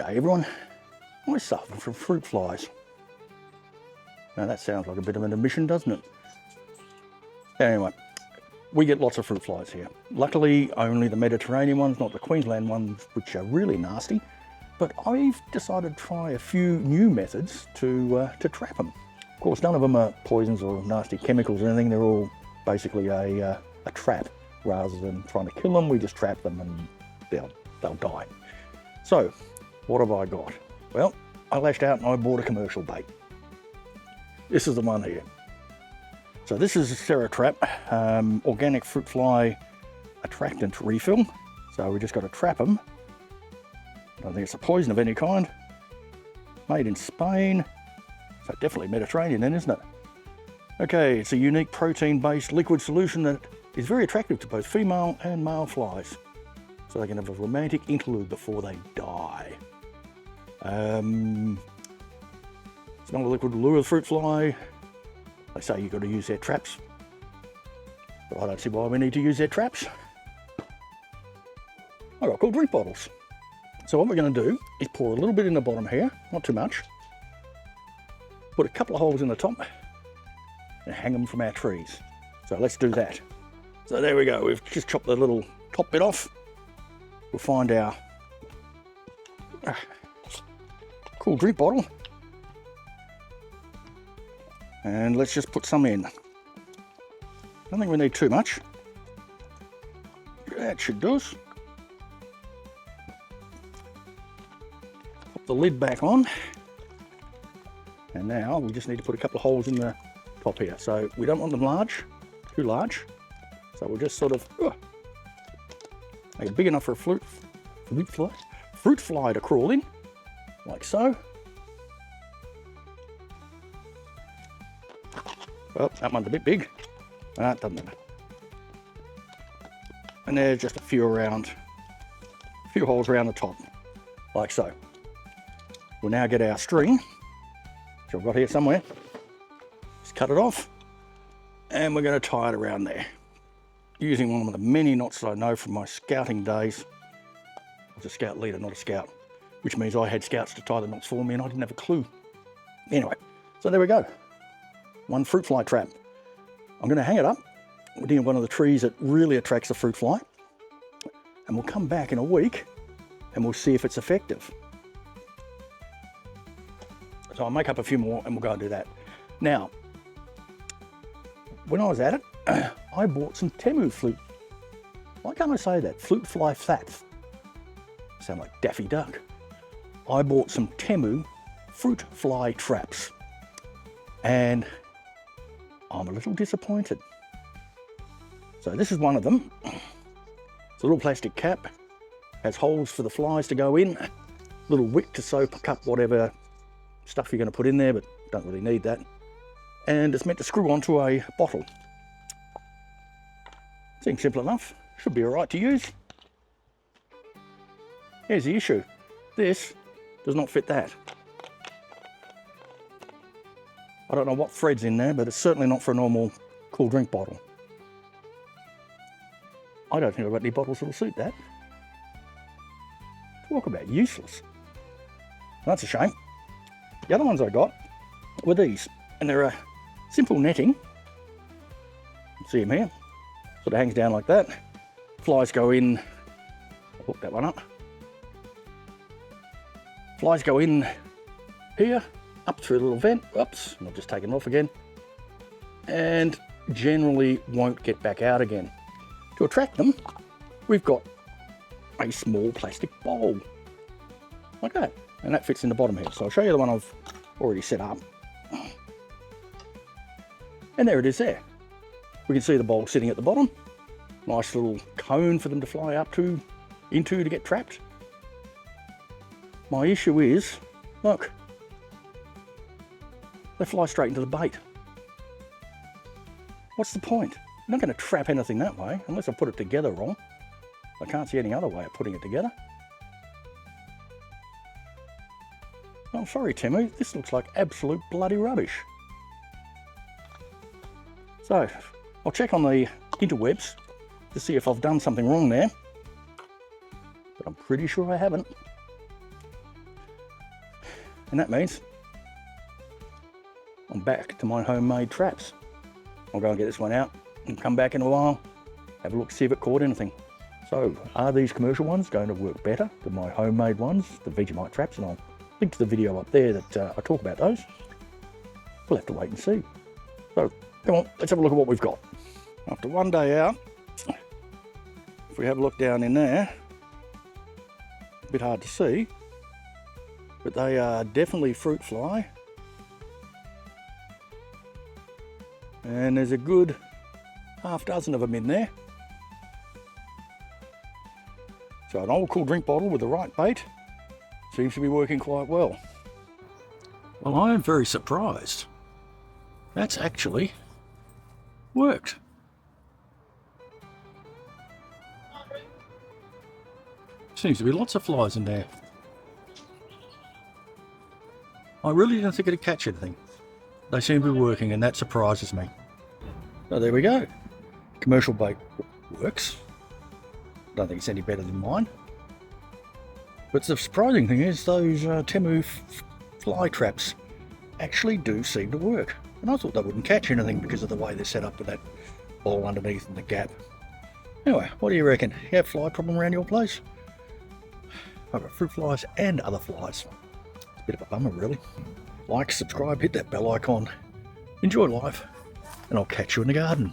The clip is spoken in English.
G'day everyone, I suffer from fruit flies. Now that sounds like a bit of an admission, doesn't it? Anyway, we get lots of fruit flies here. Luckily only the Mediterranean ones, not the Queensland ones, which are really nasty. But I've decided to try a few new methods to trap them. Of course, none of them are poisons or nasty chemicals or anything. They're all basically a trap. Rather than trying to kill them, we just trap them and they'll die. So, what have I got? Well, I lashed out and I bought a commercial bait. This is the one here. So this is a Cera trap, organic fruit fly attractant refill. So we just got to trap them. I don't think it's a poison of any kind. Made in Spain. So definitely Mediterranean then, isn't it? Okay, it's a unique protein-based liquid solution that is very attractive to both female and male flies. So they can have a romantic interlude before they die. Smell the liquid lure of the fruit fly. They say you've got to use their traps. But I don't see why we need to use their traps. I've got cool drink bottles. So what we're going to do is pour a little bit in the bottom here, not too much. Put a couple of holes in the top and hang them from our trees. So let's do that. So there we go, we've just chopped the little top bit off. We'll find our cool drink bottle. And let's just put some in. I don't think we need too much. That should do us. Pop the lid back on. And now we just need to put a couple of holes in the top here. So we don't want them large, too large. So we'll just sort of make it big enough for a fruit fly to crawl in, like so. Well, that one's a bit big. That doesn't matter. And there's just a few holes around the top, like so. We'll now get our string, which I've got here somewhere. Just cut it off, and we're going to tie it around there. Using one of the many knots that I know from my scouting days. I was a scout leader, not a scout, which means I had scouts to tie the knots for me and I didn't have a clue. Anyway, so there we go. One fruit fly trap. I'm going to hang it up near one of the trees that really attracts the fruit fly. And we'll come back in a week and we'll see if it's effective. So I'll make up a few more and we'll go and do that. Now, when I was at it, I bought some Temu fruit. Why can't I say that? Fruit fly fats. Sound like Daffy Duck. I bought some Temu fruit fly traps. And I'm a little disappointed. So this is one of them. It's a little plastic cap. Has holes for the flies to go in. Little wick to soak up whatever stuff you're going to put in there, but don't really need that. And it's meant to screw onto a bottle. Seems simple enough. Should be alright to use. Here's the issue. This does not fit that. I don't know what thread's in there, but it's certainly not for a normal cool drink bottle. I don't think I've got any bottles that'll suit that. Talk about useless. That's a shame. The other ones I got were these, and they're a simple netting. See them here? Sort of hangs down like that. Flies go in. I'll hook that one up. Flies go in here, up through a little vent. Oops, I've just taken it off again. And generally won't get back out again. To attract them, we've got a small plastic bowl. Like that. And that fits in the bottom here. So I'll show you the one I've already set up. And there it is there. We can see the bowl sitting at the bottom. Nice little cone for them to fly up into to get trapped. My issue is, look, they fly straight into the bait. What's the point? I'm not going to trap anything that way, unless I put it together wrong. I can't see any other way of putting it together. I'm sorry, Temu, this looks like absolute bloody rubbish. So, I'll check on the interwebs to see if I've done something wrong there. But I'm pretty sure I haven't. And that means I'm back to my homemade traps. I'll go and get this one out and come back in a while, have a look, see if it caught anything. So, are these commercial ones going to work better than my homemade ones, the Vegemite traps? And I'll link to the video up there that I talk about those. We'll have to wait and see. So, come on, let's have a look at what we've got. After one day out, if we have a look down in there, a bit hard to see, but they are definitely fruit fly. And there's a good half dozen of them in there. So an old cool drink bottle with the right bait seems to be working quite well. Well, I am very surprised. That's actually worked. Seems to be lots of flies in there. I really didn't think it'd catch anything. They seem to be working, and that surprises me. So there we go. Commercial bait works. Don't think it's any better than mine. But the surprising thing is those Temu fly traps actually do seem to work. And I thought they wouldn't catch anything because of the way they're set up with that ball underneath and the gap. Anyway, what do you reckon? You have fly problem around your place? I've got fruit flies and other flies. It's a bit of a bummer, really. Like, subscribe, hit that bell icon. Enjoy life, and I'll catch you in the garden.